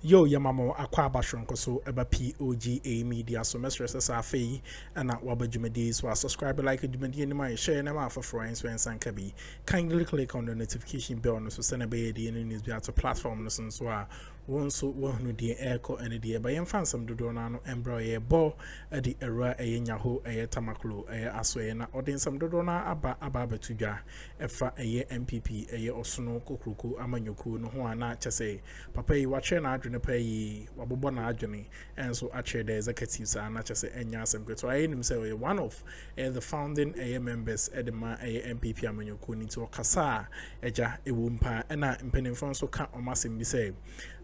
Yo, Yamamo, Aquaba Shonkoso, Eba POG Media, so Mr. Safi, and at Wabba Jumedi, so subscribe, like a Jumedi, and my share, and my for friends, and Sankabi. Kindly click on the notification bell, so send a baby in news to platform, so one so one the echo and the by some do donano embroider ball at the era a Nyaho, a Tamakloe, a Aswena, or then some dodona ababa tuja, efa a NPP, a Osono Kuku, Amanyuku, no one not to say, Papa, you watch an pay Wabona Adjuni, and so actually the executives are not just a Nyasam. So I himself one of the founding members at the NPP Amanyuku into Kasa, Eja, Ewumpa, and I impending from so can't massing be say.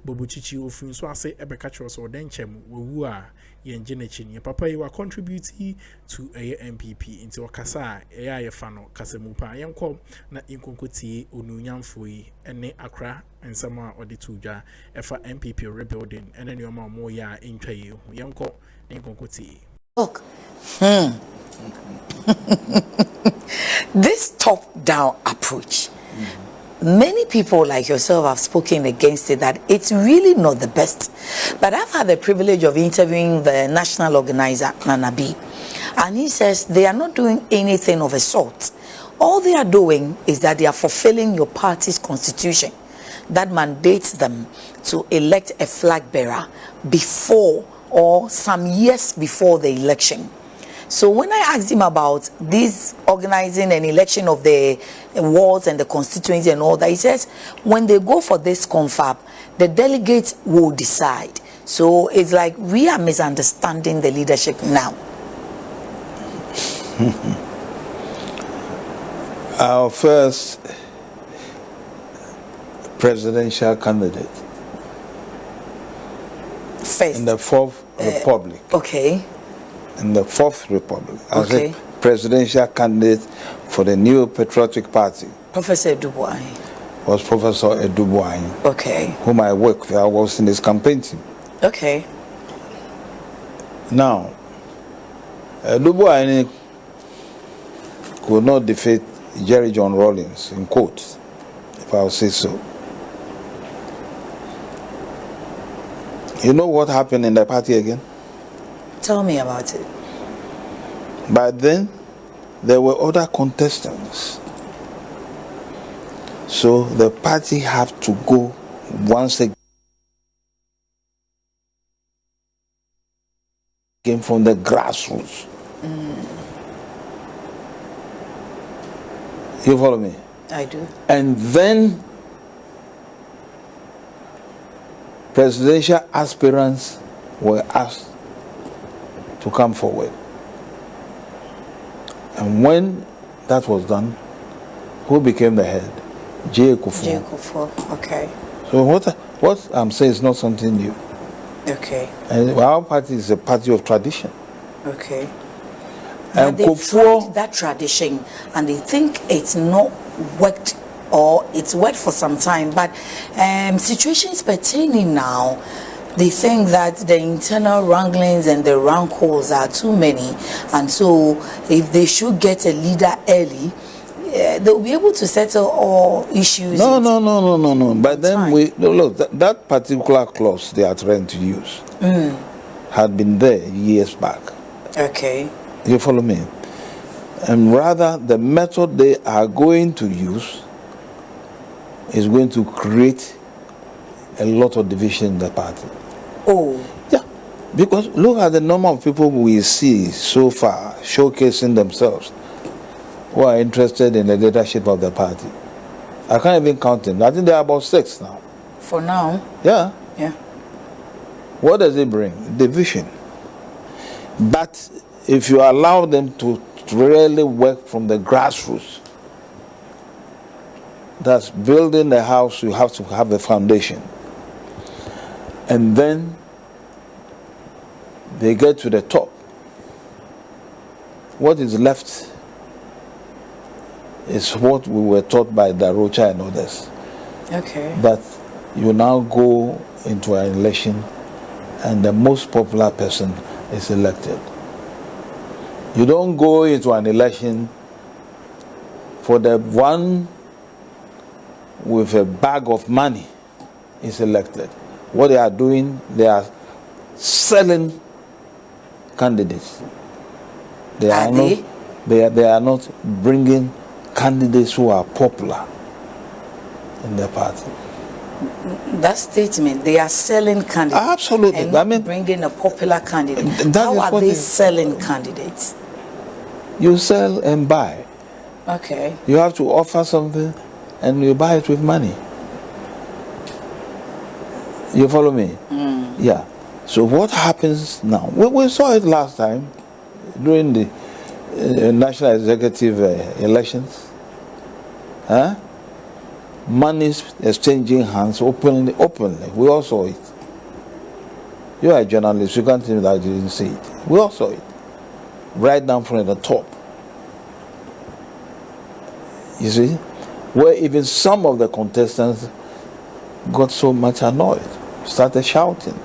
Bobuchichi ofin so ase ebeka so denchem wewu a ye ngenechin ye papa you are contributing to a NPP into okasa ye fa no kasemupa yenko na inkonkoti onunyamfo yi ene akra ensama ode tuja efa NPP rebuilding ene ne oma mo ya intwa yi yenko inkonkoti look this top down approach many people like yourself have spoken against it, that it's really not the best. But I've had the privilege of interviewing the national organizer, Nanabi, and he says they are not doing anything of a sort. All they are doing is that they are fulfilling your party's constitution that mandates them to elect a flag bearer before or some years before the election. So when I asked him about this organizing an election of the wards and the constituency and all that, he says when they go for this confab, the delegates will decide. So it's like we are misunderstanding the leadership now. Our first presidential candidate in the Fourth Republic. Okay. In the Fourth Republic, as a presidential candidate for the new Patriotic Party. Professor Dubois. Was Professor Dubois. Okay. Whom I worked with. I was in his campaign team. Okay. Now, Dubois could not defeat Jerry John Rawlings, in quotes, if I'll say so. You know what happened in the party again? Tell me about it. But then there were other contestants. So the party have to go once again from the grassroots. You follow me? I do. And then presidential aspirants were asked to come forward. And when that was done, who became the head? Kufuor. Kufuor, okay. So what I'm saying is not something new. Okay. And our party is a party of tradition. Okay. And they tried that tradition and they think it's not worked, or it's worked for some time, but situations pertaining now, they think that the internal wranglings and the rancors are too many, and so if they should get a leader early, they'll be able to settle all issues. No. But then look, that particular clause they are trying to use had been there years back. Okay. You follow me? And rather, the method they are going to use is going to create a lot of division in the party. Oh. Yeah. Because look at the number of people we see so far showcasing themselves who are interested in the leadership of the party. I can't even count them. I think there are about 6 now. For now? Yeah. Yeah. What does it bring? Division. But if you allow them to really work from the grassroots, that's building the house, you have to have the foundation. And then they get to the top. What is left is what we were taught by Darocha and others. Okay. That you now go into an election and the most popular person is elected. You don't go into an election for the one with a bag of money is elected. what they are doing, they are selling candidates. They are not bringing candidates who are popular in their party. That statement, they are selling candidates. Absolutely. And not bringing a popular candidate. How are they selling candidates? You sell and buy. Okay. You have to offer something and you buy it with money. You follow me? Yeah. So what happens now? We saw it last time during the national executive elections. Money exchanging hands openly. We all saw it. You are a journalist. You can't tell me that you didn't see it. We all saw it. Right down from the top. You see? Where even some of the contestants got so much annoyed, started shouting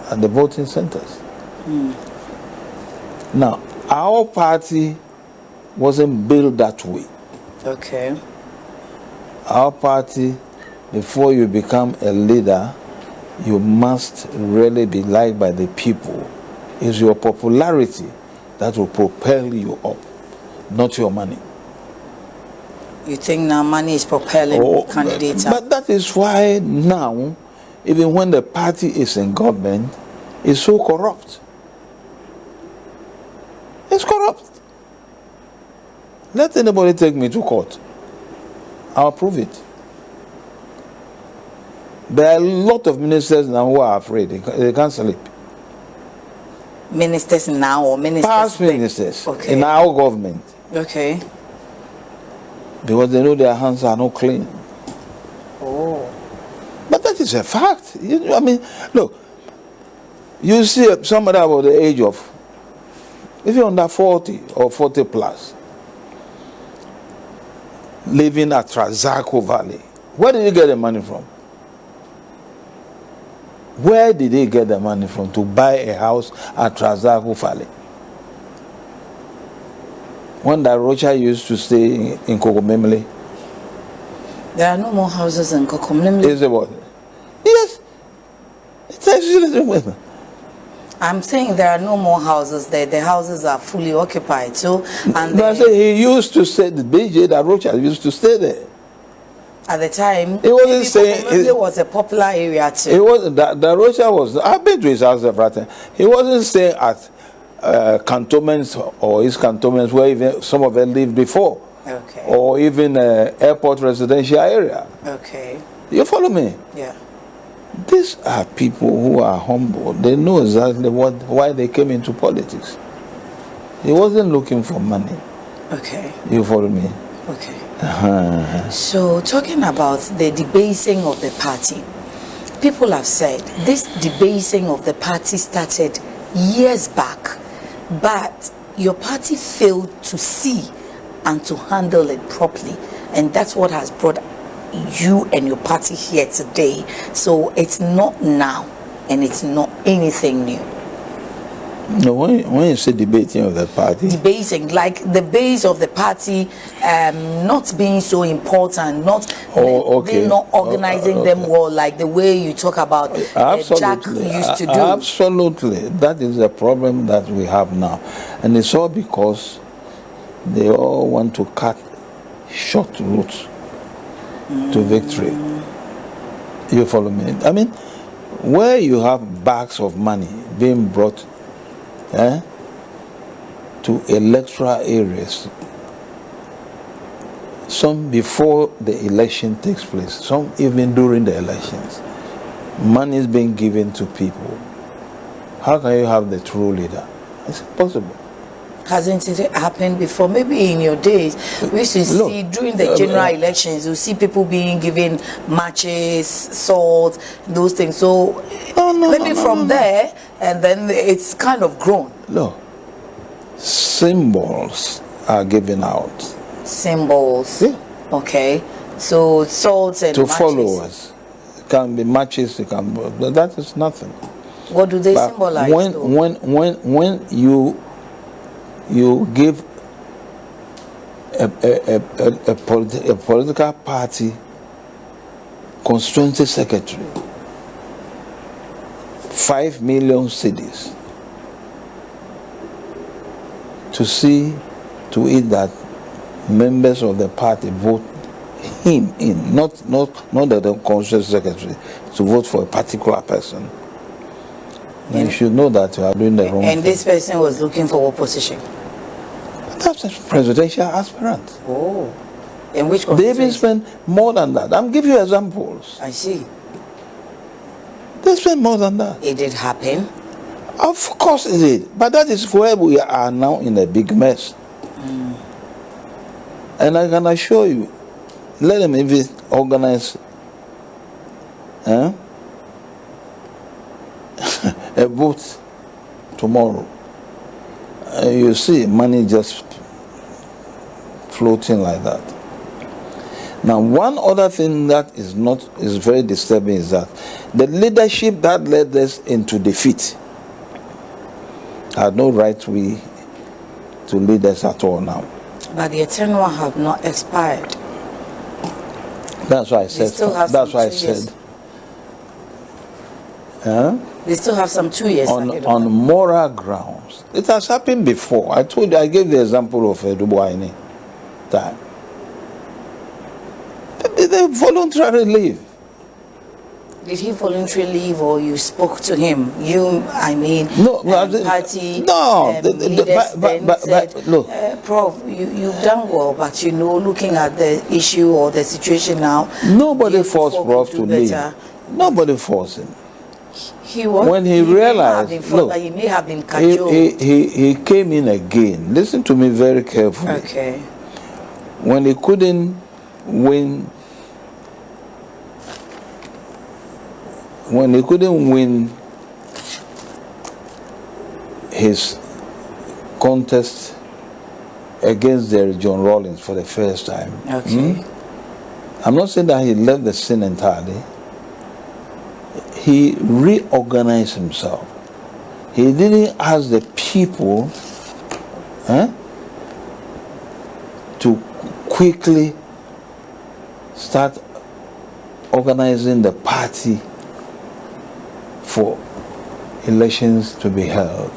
at the voting centers. Now, our party wasn't built that way. Okay. Our party, before you become a leader, you must really be liked by the people. It's your popularity that will propel you up, not your money. You think now money is propelling candidates up? But that is why now, even when the party is in government, it's so corrupt. It's corrupt. Let anybody take me to court. I'll prove it. There are a lot of ministers now who are afraid. They can't sleep. Ministers now or ministers? Past ministers okay. in our government. Okay. Because they know their hands are not clean. Oh. But that is a fact. I mean, look, you see somebody about the age of, if you're under 40 or 40 plus, living at Trasacco Valley, where did you get the money from? Where did they get the money from to buy a house at Trasacco Valley? When that Rocha used to stay in Kokomemle. There are no more houses in Kokomemle. Is it what? Yes. It's actually, I'm saying there are no more houses there. The houses are fully occupied. So, and I say he used to stay. The BJ that Rocha used to stay there. At the time, he wasn't saying it was a popular area too. It was that Rocha was. I've been to his house several times. He wasn't staying at cantonments or his cantonments where even some of them lived before. Okay. Or even airport residential area. Okay. You follow me? Yeah. These are people who are humble. They know exactly why they came into politics. He wasn't looking for money. Okay. You follow me? Okay. So, talking about the debasing of the party, people have said this debasing of the party started years back, but your party failed to see and to handle it properly, and that's what has brought you and your party here today. So it's not now, and it's not anything new. No, when you say debating of the party, debasing, like the base of the party not being so important, not organizing them well, like the way you talk about Jack used to do. Absolutely, that is the problem that we have now, and it's all because they all want to cut short routes to victory. You follow me? I mean, where you have bags of money being brought to electoral areas, some before the election takes place, some even during the elections, money is being given to people. How can you have the true leader? It's impossible. Hasn't it happened before? Maybe in your days, we used to see during the general elections, you see people being given matches, salt, those things. So maybe from there, and then it's kind of grown. No. Symbols are given out. Symbols? Yeah. Okay. So salts and to matches. Followers. It can be matches, it can be, that is nothing. What do they but symbolize? When you give a political party constituency secretary, 5 million cedis to see to it that members of the party vote him in, not the constituency secretary, to vote for a particular person. And you should know that you are doing the wrong thing. And this person was looking for what position? That's a presidential aspirant. Oh. In which they even spend more than that. I'm giving you examples. I see. They spend more than that. It did happen. Of course it did. But that is where we are now in a big mess. And I can assure you, let them even organize a vote tomorrow. You see money just floating like that. Now, one other thing that is very disturbing is that the leadership that led us into defeat had no right to lead us at all now. But the tenure have not expired. That's why I said. That's why I said. They still have some 2 years on moral grounds. It has happened before. I told you. I gave the example of Dubois time. They voluntarily leave. Did he voluntarily leave, or you spoke to him? You, I mean, no, party. No, but look, Prof, you've done well, but looking at the issue or the situation now, nobody forced Prof to leave. Nobody forced him. When he realized, look, he may have been cajoled. He came in again. Listen to me very carefully. Okay. When he couldn't win. When he couldn't win his contest against John Rawlings for the first time, okay. I'm not saying that he left the scene entirely. He reorganized himself. He didn't ask the people to quickly start organizing the party for elections to be held.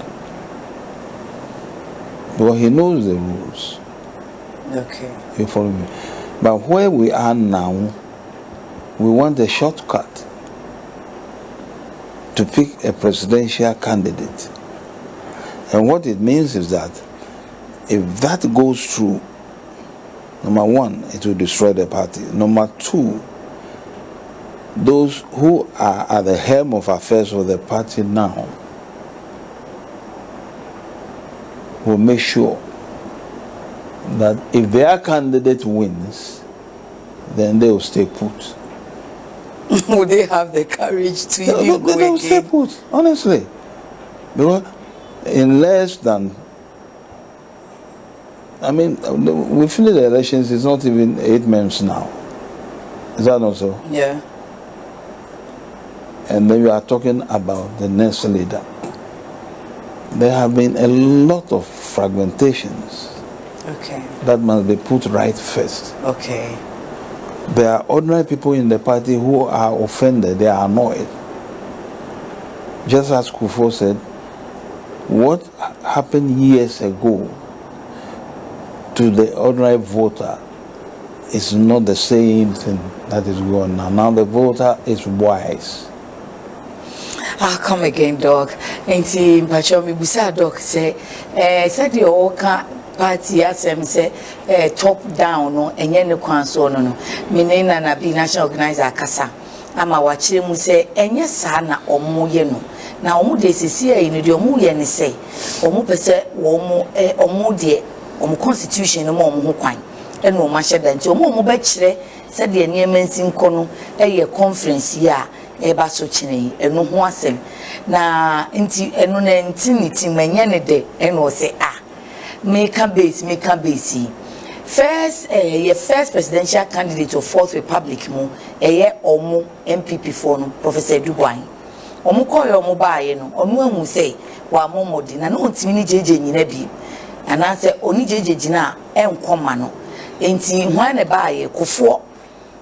Because he knows the rules. Okay. You follow me? But where we are now, we want a shortcut to pick a presidential candidate. And what it means is that if that goes through, number one, it will destroy the party. Number two, those who are at the helm of affairs of the party now will make sure that if their candidate wins, then they will stay put. Would they have the courage to even go again? They will stay put, honestly. Because in less than, I mean, we finished the elections, it's not even 8 months now. Is that not so? Yeah. And then you are talking about the next leader. There have been a lot of fragmentations. Okay. That must be put right first. Okay. There are ordinary people in the party who are offended, they are annoyed. Just as Kufuor said, what happened years ago to the ordinary voter is not the same thing that is going on now. Now the voter is wise. I'll come again, dog. And see, Pachomi Busa dog say, said the Oka party as say top down no and yen no no. Minena na be national organizer kasa. Ama wachire mu say enye saa na omo ye no. Na omo de sisi e no de omo ye ne say. Omo pese omo de omo constitution no omo ho kwan. E no ma hyeda nti omo ba kire said the nneema nsinko no ye conference ya eba so chine eno ho asem na nti eno na nti manya ne de eno say make a base first your first presidential candidate of Fourth Republic mu omo NPP for no Professor Dubois omo koyo omo baaye no omo ahu say wa momodi na no ntimi ni jeje nyina bi ana say oni jeje gina enkoma no enti hwan ne baaye Kufuor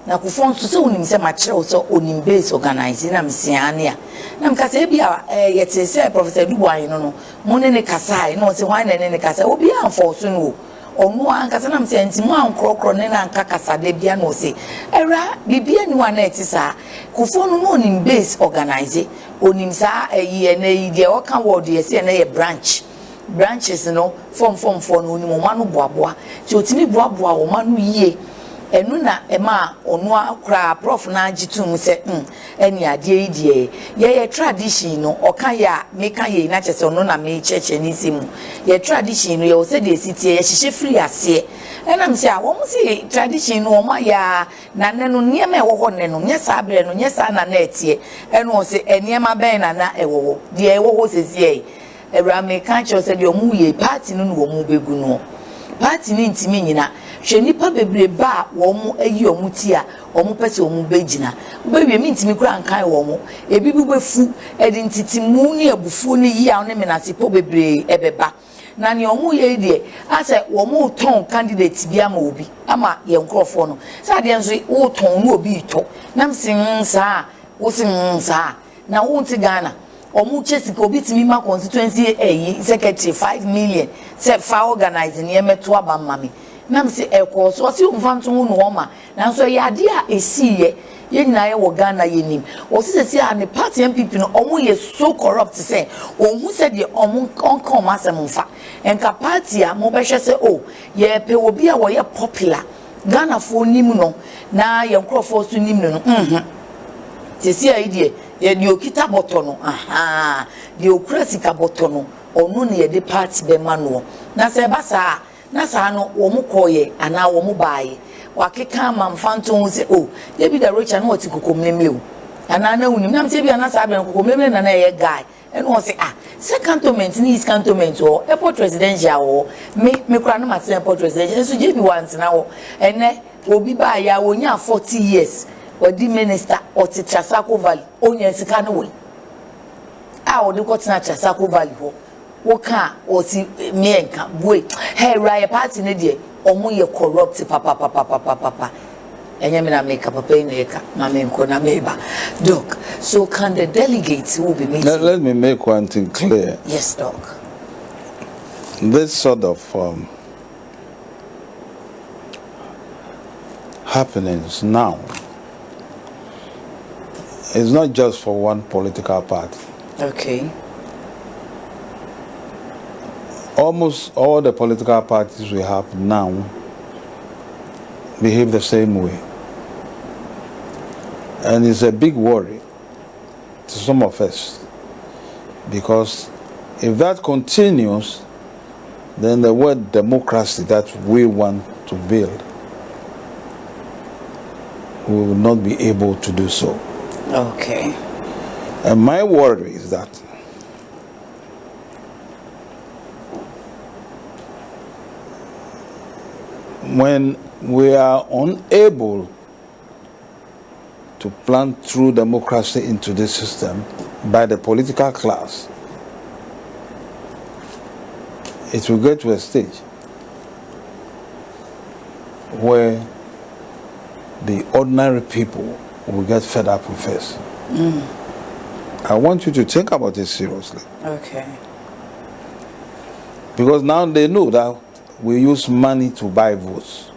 na Kufuor nso se onim se ma kire so onim base organize na msiane a na mkasa bia yete se Professor Dubois no mo ne kasa no se hwan ne kasa obi amfo so no onu ankasa na mse ntimo ankrokro ne na anka kasa de bia no se era bibia ni wa na etisa Kufuor no onim base organize onim sa ye na ide o kan word ye se na ye branches no form no onim o ma no boaboa ti otimi boaboa o ma no yie enu na ema onu akra prof na agitum se eni ade idie ye tradition no oka ya meka ye na chese onu na me cheche ni simu ye tradition no ye o se de sitie ye hihye free ase enam se a wo mu se tradition no ma ya na ne no niema e wo ho ne no nye sa abre no nye sa na na etie enu o se eniema ben na e wo de e wo ho sesie ebra me kan che o se de omu ye party no no wo mu begu no party ni ntimi nyina hwe nipa bebre ba wo mu ayi omu ti a omu pese omu begina bewe mi ntimi kura nkan wo mu ebi bu befu edi ntitimu ni abufu ni yi a ne menase po bebre ebeba na ne omu ye de ase wo mu ton candidate bi ama obi ama ye nkrofo no sa de nso wo ton no obi to nam sin sa wo sin sa na wo nti Ghana omu chesi ko bitimi ma constituency secretary 5 million se fa organize ne emeto aba mami nam se ekwo so si umfanto hu no ma na so ye ade a esiye ye nyina ye wo Ghana ye nim o se se a ne party NPP no omu ye so corrupt say omu se de omu onko masem mfa enka party a mo be hwe se o ye pe obi a wo ye popular Ghana fo nim no na ye nkrofo so nim no tesi a idie ye di okita botono aha di okrasika botono onu ne ye de party be manuo na se basa na sa no wo mu koye ana wo mu baaye wakeka ma mfanto hu se o ye bi da rocha na oti kokomlemle o ana na unim na mse bi ana sa be kokomlemle na na ye guy eno o se second cantonment ni is cantonment o airport residential o me kura na ma se airport residential so je bi want na wo ene obi ba ya wo nya 40 years odi minister oti Trasako Valley onye sika no we odi ko tina Trasako Valley ho woka oti mienka boy hey right party ne de omo ye corrupt papa enye me na make papa ineka na me nko na meba doc so can the delegates who be meeting let me make one thing clear. Yes doc. This sort of happenings now is not just for one political party. Okay. Almost all the political parties we have now behave the same way. And it's a big worry to some of us, because if that continues, then the word democracy that we want to build, we will not be able to do so. Okay. And my worry is that when we are unable to plant true democracy into this system by the political class, it will get to a stage where the ordinary people will get fed up with us. I want you to think about it seriously. Okay. Because now they know that we use money to buy votes.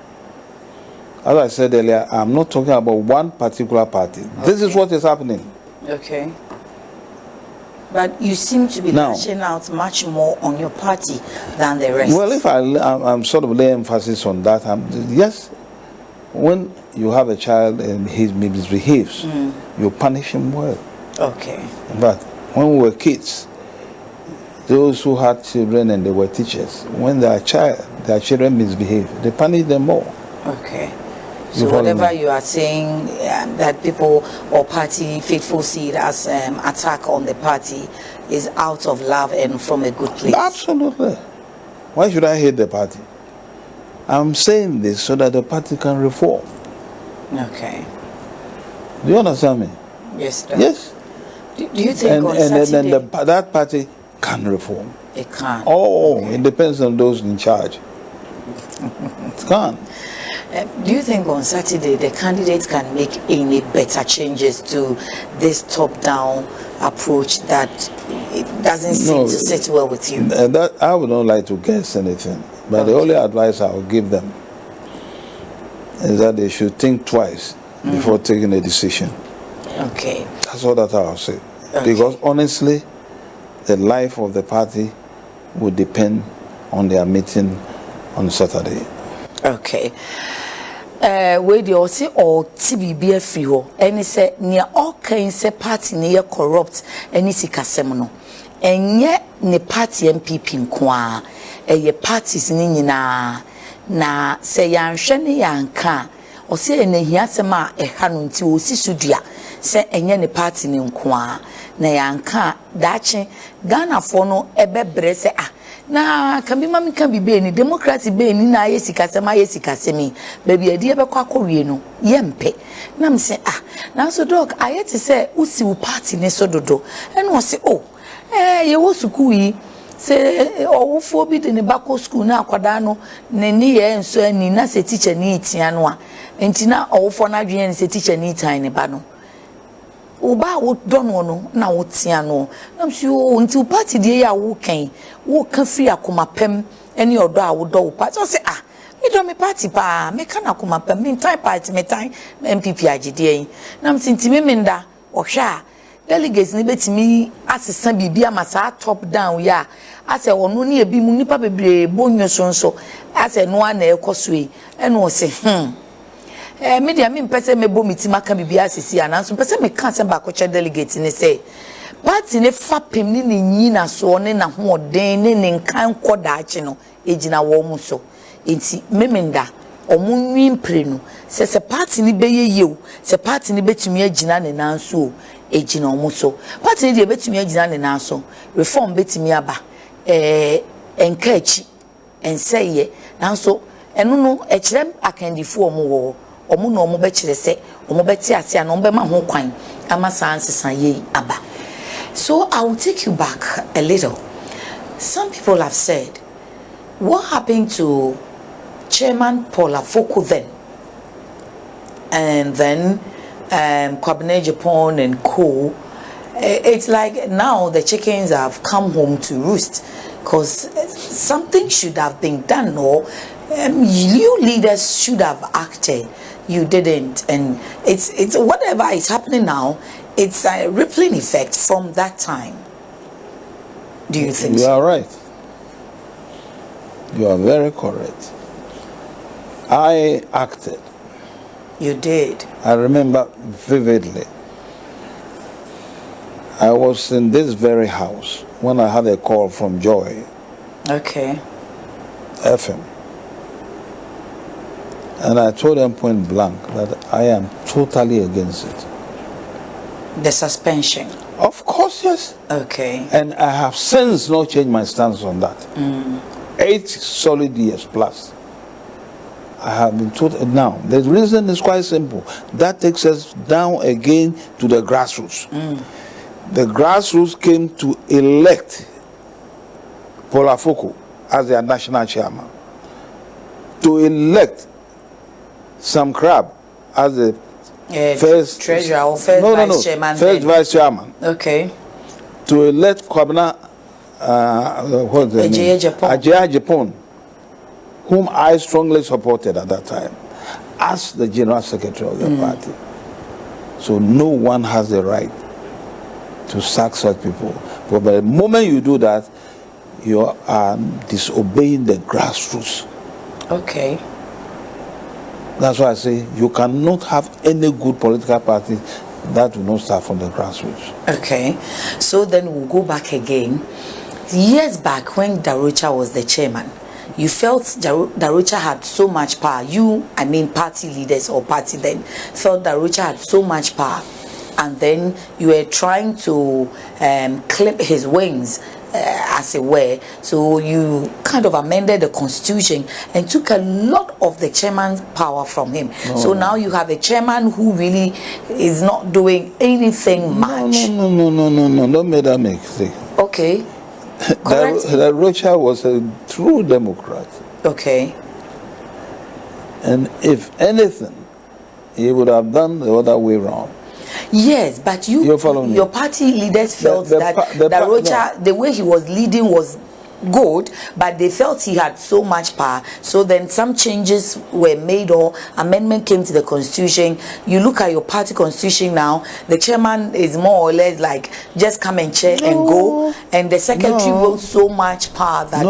As I said earlier, I'm not talking about one particular party. Okay. This is what is happening. Okay. But you seem to be lashing out much more on your party than the rest. Well, if I'm sort of laying emphasis on that, yes, when you have a child and he misbehaves, you punish him well. Okay. But when we were kids, those who had children and they were teachers, when their children misbehave, they punish them more. Okay. So whatever you are saying that people or party faithful see it as attack on the party is out of love and from a good place. Absolutely. Why should I hate the party? I'm saying this so that the party can reform. Okay. Do you understand me? Yes, sir. Yes. Do you think that party can reform? It can. Oh, okay. It depends on those in charge. It can. Do you think on Saturday the candidates can make any better changes to this top-down approach that it doesn't seem to sit well with you? That I would not like to guess anything, but the only advice I will give them is that they should think twice before taking a decision. Okay. That's all that I'll say. Okay. Because honestly, the life of the party would depend on their meeting on Saturday. Okay. Where the also or TBB free ho, and say near all kinds of party near corrupt any sikasemono. And yet ne party NPP nkwa ye parties na say yan shani yanka or say ne hiasema hanunti o si sudua say enye ne party ne nkwa na yanka dachi Ghana for no ebebre say na kambima mi kan bibe ni democracy be ni na yesikasemi baby ade be kwa kowie no yempe na me say na so dog ayeti say usi u party ne so dodo and was say ye wo school yi say owofo bi de ne bako school na akwada no ne ni ye nso ani na say teacher ni itia no a enti na owofo na dwen ne say teacher ni itan ne ba no Uba wo dono no na wo tia no na msi o nti party die ya wo kan free akoma pem ene odo a wo do party o se me do me party pa me kan akoma pem me time party me time NPP agide na msi nti me nda o hwa delegates ni betimi asesa bibia masa top down ya ase wono ne ebi mu nipa bebre bonyo sonso ase no ana ekoso yi ene o se media me pese me bo mitima ka bibia sisi ananso pese me kan se ba ko che delegate ni say party ne fapem ni nyina so ne na hoden ne nkan kodaache no ejina wo mu so enti memenda omunwi mprenu se party ni beye yew se party ni betumi agina ne nanso ejina omu so party ni de betumi agina ne nanso reform betumi aba enkachi enseye nanso enu no ekirem akandifo omu wo omu no omu be kire se omu beti ase ana omu be ma ho kwan ama sansesan ye aba. So I will take you back a little. Some people have said, what happened to Chairman Paul Afoko then? And then Kwabene Japan and co. It's like now the chickens have come home to roost because something should have been done, or you leaders should have acted. You didn't, and it's whatever is happening now. It's a rippling effect from that time. Do you think you so? are right? You are very correct. I acted. You did. I remember vividly. I was in this very house when I had a call from Joy. Okay. FM. And I told them point blank that I am totally against it. The suspension? Of course, yes. Okay. And I have since not changed my stance on that. 8 solid years plus. I have been told now. The reason is quite simple. That takes us down again to the grassroots. The grassroots came to elect Paul Afoko as their national chairman. To elect Sam Crab as the first treasurer or first vice chairman. First vice chairman. Okay. To elect Kwabena Ajay Japan, whom I strongly supported at that time, as the general secretary of the party. So no one has the right to sack such people. But the moment you do that, you are disobeying the grassroots. Okay. That's why I say you cannot have any good political party that will not start from the grassroots. Okay. So then we'll go back again. Years back when Darocha was the chairman, you felt Darocha had so much power. Party leaders or party then felt Darocha had so much power. And then you were trying to clip his wings, as it were. So you kind of amended the constitution and took a lot of the chairman's power from him. So now you have a chairman who really is not doing anything much. No. Don't make that mistake. Okay. Darocha was a true Democrat. Okay. And if anything, he would have done the other way around. Yes, but your party leaders felt that Rocha, the way he was leading was good, but they felt he had so much power. So then some changes were made or amendment came to the constitution. You look at your party constitution now, the chairman is more or less like just come and chair and go, and the secretary holds so much power that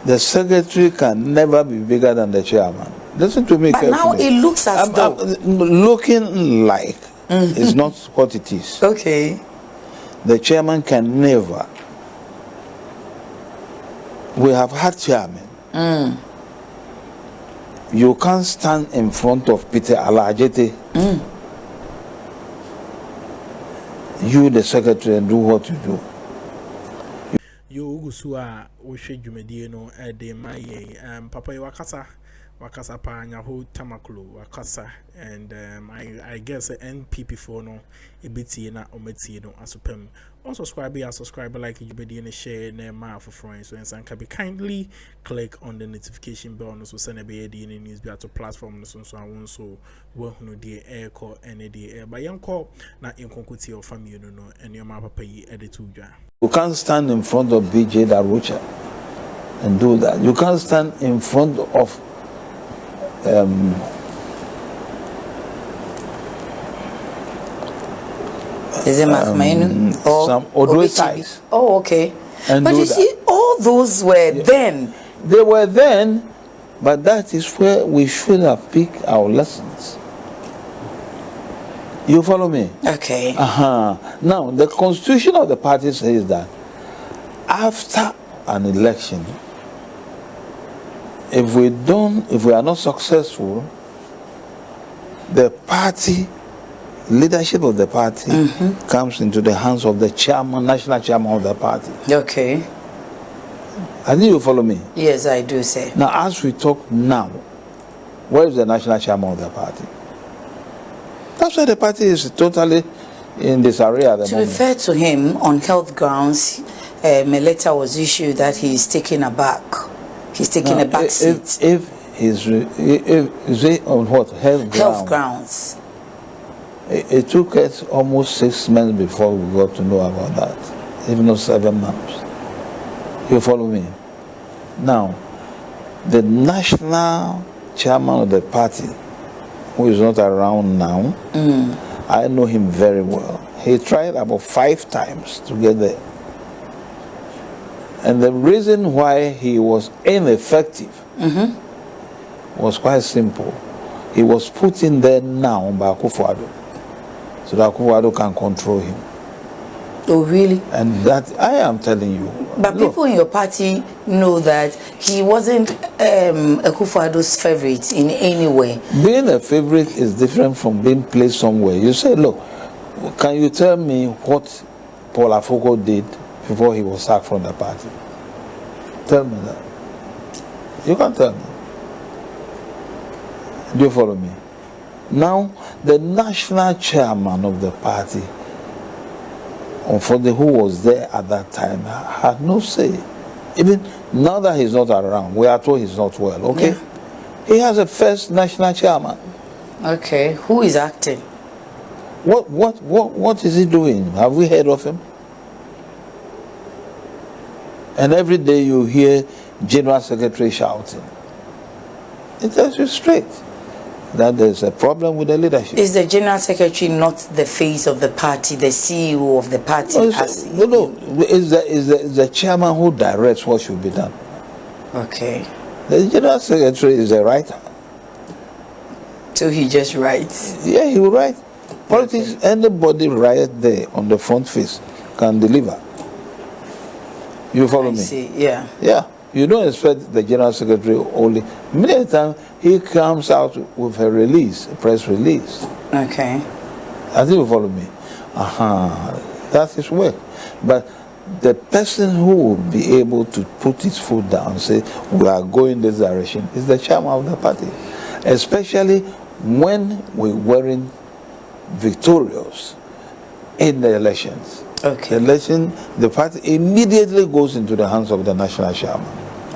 the secretary can never be bigger than the chairman. Listen to me carefully. Now it looks as though looking like it's not what it is. Okay. The chairman can never. We have had chairmen. You can't stand in front of Peter Alajete, you the secretary, and do what you do. You Gusua, we should you mediano at the my Papa Wakasa pa Nyaho Tamakloe Wakasa, and I guess the NPP for no a bit na ometi no asupem. Also subscribe, like you be and share name for friends. So and can be kindly click on the notification bell so send a be the news be to platform so I won't so work no the air call any day air. But young call na in conquer your family no and your mama pay edit to ja. You can't stand in front of BJ Darucha and do that. You can't stand in front of is it Mahama or some Odwe ties? Oh, okay. And but you see, all those were then. They were then, but that is where we should have picked our lessons. You follow me? Okay. Now, the constitution of the party says that after an election, if we are not successful, the party leadership of the party comes into the hands of the chairman, national chairman of the party. Okay. I think you follow me. Yes, I do, sir. Now, as we talk now, where is the national chairman of the party? That's why the party is totally in disarray at the moment. To refer to him on health grounds, a letter was issued that he is taking a back. He's taking a back seat. If he's on what health grounds. It took us almost 6 months before we got to know about that, even though 7 months. You follow me? Now, the national chairman of the party, who is not around now, I know him very well. He tried about 5 times to get there. And the reason why he was ineffective was quite simple. He was put in there now by Kufuor, so that Kufuor can control him. Oh, really? And that, I am telling you. But look, people in your party know that he wasn't Kufuor's favorite in any way. Being a favorite is different from being placed somewhere. You say, look, can you tell me what Paul Afoko did before he was sacked from the party? Tell me that. You can tell me. Do you follow me? Now, the national chairman of the party, unfortunately, who was there at that time, had no say. Even now that he's not around, we are told he's not well, okay? Yeah. He has a first national chairman. Okay, who is acting? What is he doing? Have we heard of him? And every day you hear General Secretary shouting. It tells you straight that there's a problem with the leadership. Is the General Secretary not the face of the party, the CEO of the party? No, it's the chairman who directs what should be done. Okay. The General Secretary is a writer. So he just writes? Yeah, he will write. Politics, anybody right there on the front face can deliver. You follow me? See, yeah. Yeah. You don't expect the General Secretary only. Many times he comes out with a release, a press release. Okay. I think you follow me. That's his work. But the person who will be able to put his foot down and say, we are going this direction, is the chairman of the party. Especially when we weren't victorious in the elections. Okay. The party immediately goes into the hands of the national chairman.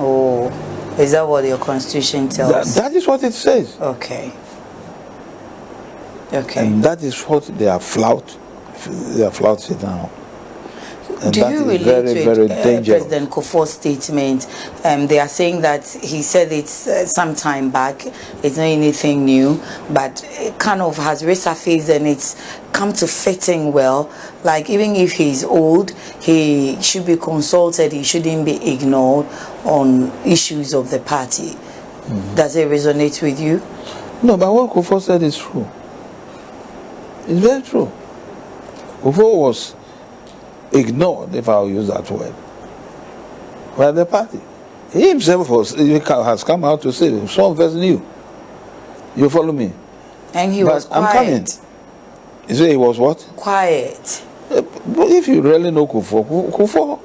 Oh. Is that what your constitution tells? That is what it says. Okay. Okay. And that is what they are flouted now. And do you relate very, with very dangerous. President Kufuor's statement? They are saying that he said it some time back. It's not anything new, but it kind of has resurfaced and it's come to fitting well. Like even if he's old, he should be consulted. He shouldn't be ignored on issues of the party. Does it resonate with you? No, but what Kufuor said is true. It's very true. Kufuor was ignored, if I'll use that word, by the party. He himself has come out to say some of us knew. You follow me? And he was quiet. I'm coming. You say he was what? Quiet. But if you really know Kufuor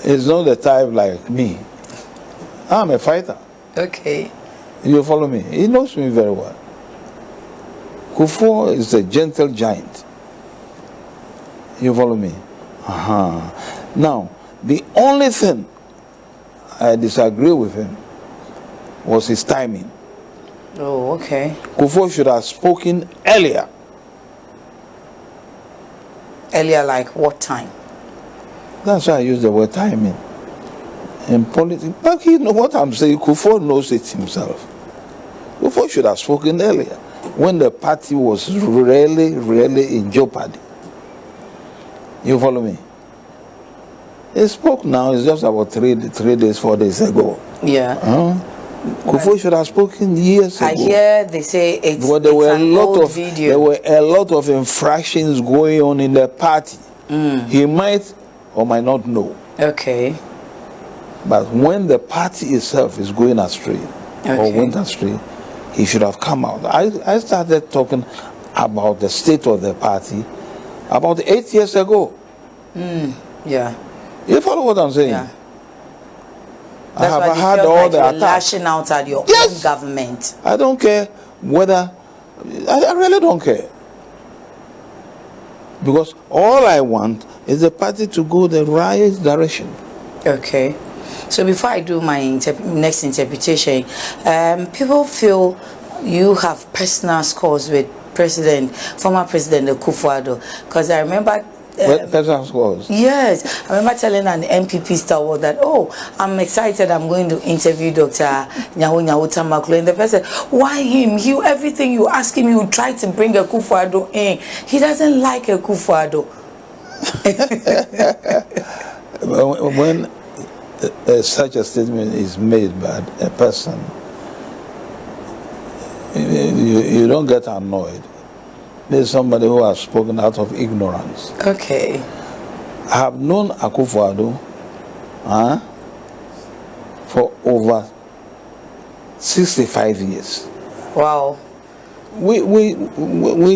is not the type like me. I'm a fighter. Okay. You follow me? He knows me very well. Kufuor is a gentle giant. You follow me? Now, the only thing I disagree with him was his timing. Oh, okay. Kufuor should have spoken earlier. Earlier, like what time? That's why I use the word timing. In politics, but you know what I'm saying, Kufuor knows it himself. Kufuor should have spoken earlier, when the party was really, really in jeopardy. You follow me? He spoke now, it's just about 4 days ago. Yeah. Kufuor should have spoken years ago. I hear they say it's, but there it's were an old video. There were a lot of infractions going on in the party. He might or might not know. Okay. But when the party itself is going astray, or went astray, he should have come out. I started talking about the state of the party about 8 years ago. Yeah. You follow what I'm saying? Yeah. I That's have why you had felt all like the you're attacks. lashing out at your own government. I don't care whether... I really don't care. Because all I want is the party to go the right direction. Okay. So before I do my next interpretation, people feel you have personal scores with former President Kufuor, because I remember... personal scores? Yes. I remember telling an NPP stalwart that, oh, I'm excited, I'm going to interview Dr. Nyaho Tamakloe. And the person, why him? Everything you ask him, you try to bring a Kufuor in. He doesn't like a Kufuor. When such a statement is made by a person, you don't get annoyed. There's somebody who has spoken out of ignorance. Okay. I have known Akuffo for over 65 years. Wow. We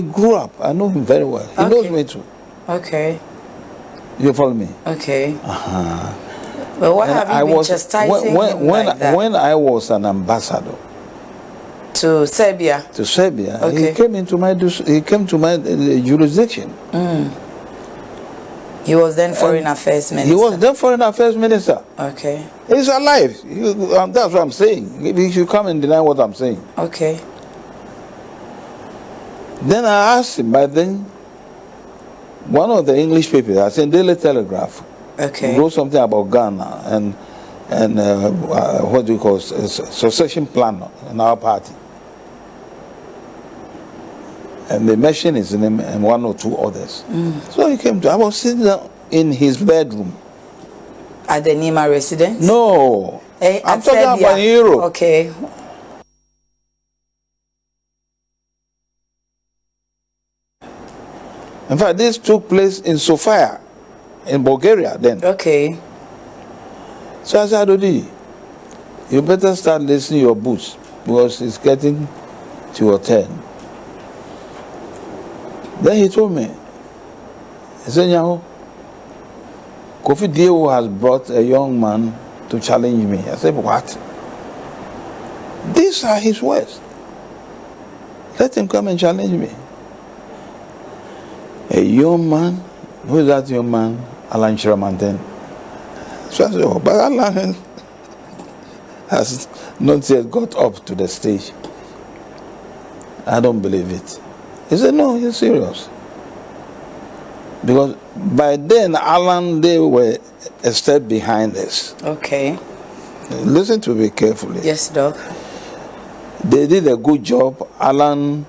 grew up. I know him very well. He knows me too. Okay. You follow me? Okay. But what have you been chastising him like that? When I was an ambassador to Serbia. Okay. He came to my jurisdiction. He was then Foreign Affairs Minister. He was then Foreign Affairs Minister. Okay. He's alive. That's what I'm saying. He should come and deny what I'm saying. Okay. Then I asked him, by then, one of the English papers, I said Daily Telegraph, wrote something about Ghana and what do you call succession plan in our party. And they mentioned his name and one or two others. So he came to, I was sitting down in his bedroom. At the Nima residence? No. I'm talking about Europe. Okay. In fact, this took place in Sofia, in Bulgaria then. Okay. So I said, Addo, you better start listening your boots because it's getting to your turn. Then he told me, he said, Nyaho, Kufuor has brought a young man to challenge me. I said, what? These are his words. Let him come and challenge me. A young man? Who is that young man? Alan Chiramanten. So I said, oh, but Alan, has not yet got up to the stage. I don't believe it. He said, no, he's serious. Because by then, Alan, they were a step behind us. Okay. Listen to me carefully. Yes, Doc. They did a good job. Alan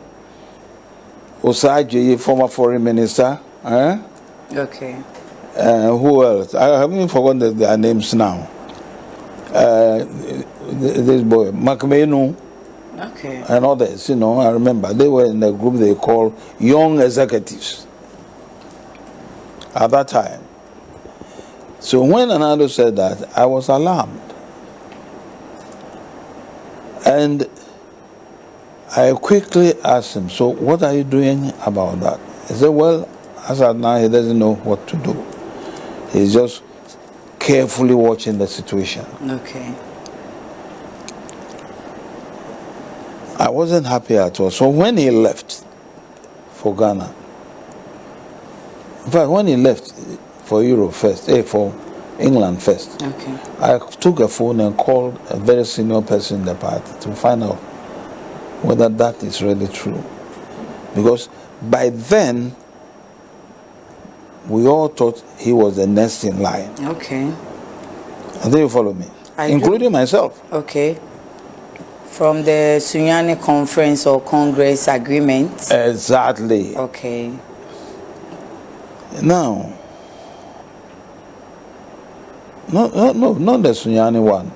Osagie, former foreign minister. Okay. Who else? I haven't forgotten their names now. This boy, Makmenu. Okay. And others, you know, I remember. They were in a group they call Young Executives at that time. So when Addo said that, I was alarmed. And I quickly asked him, so what are you doing about that? He said, well, as of now, he doesn't know what to do. He's just carefully watching the situation. Okay. I wasn't happy at all. So when he left for Ghana, in fact, when he left for Europe first, for England first, Okay. I took a phone and called a very senior person in the party to find out whether that is really true. Because by then, we all thought he was the next in line. Okay. I think you follow me, including myself. Okay. From the Sunyani Conference or Congress agreement? Exactly. Okay. Now, not the Sunyani one.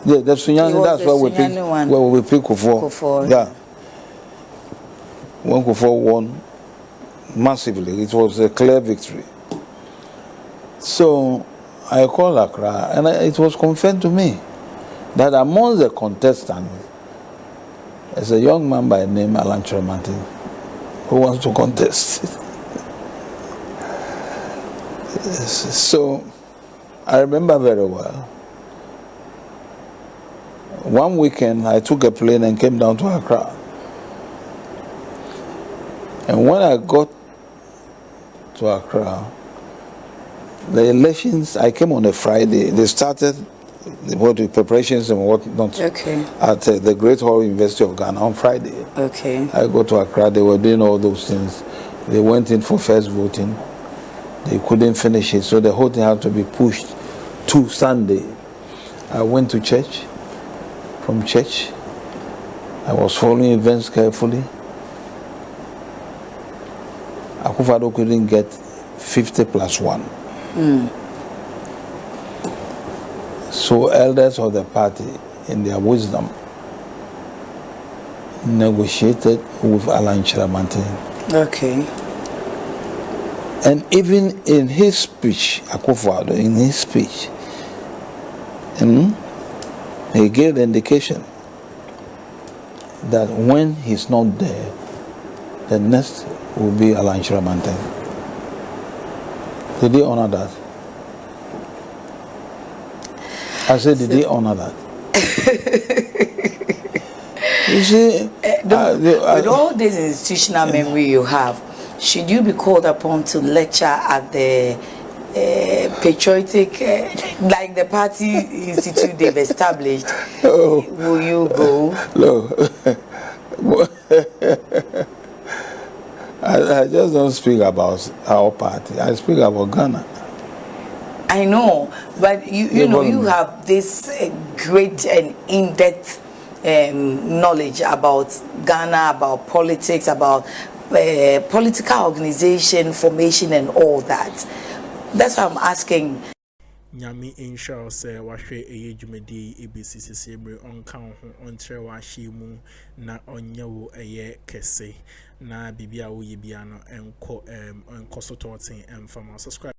Yeah, the Sunyani, that's where we pick Kufuor. Yeah. When Kufuor won massively, it was a clear victory. So I called Accra, and it was confirmed to me that among the contestants, there's a young man by the name Alan Tremanti who wants to contest. So I remember very well. One weekend, I took a plane and came down to Accra. And when I got to Accra, the elections, I came on a Friday. They started the preparations and whatnot at the Great Hall University of Ghana on Friday. Okay. I go to Accra, they were doing all those things. They went in for first voting. They couldn't finish it, so the whole thing had to be pushed to Sunday. I went to church. From church, I was following events carefully. Akuffo couldn't get 50 plus 1. So elders of the party, in their wisdom, negotiated with Alan Tremanti. Okay. And even in his speech, Akuffo, in his speech, he gave the indication that when he's not there, the next will be Alan Tremanti. Did he honor that? I said, did he honor that? You see, with all this institutional memory you have, should you be called upon to lecture at the patriotic, like the party institute they've established, will you go? No. I just don't speak about our party. I speak about Ghana. I know, but you know, you have this great and in-depth knowledge about Ghana, about politics, about political organization, formation, and all that. That's why I'm asking. Nyami inshallah say wahwe eye dwumadi ebisisi ebre onka ho ontre wahye na onyewo eye kese na bibia wo ye bia no enko so totin emfama subscribe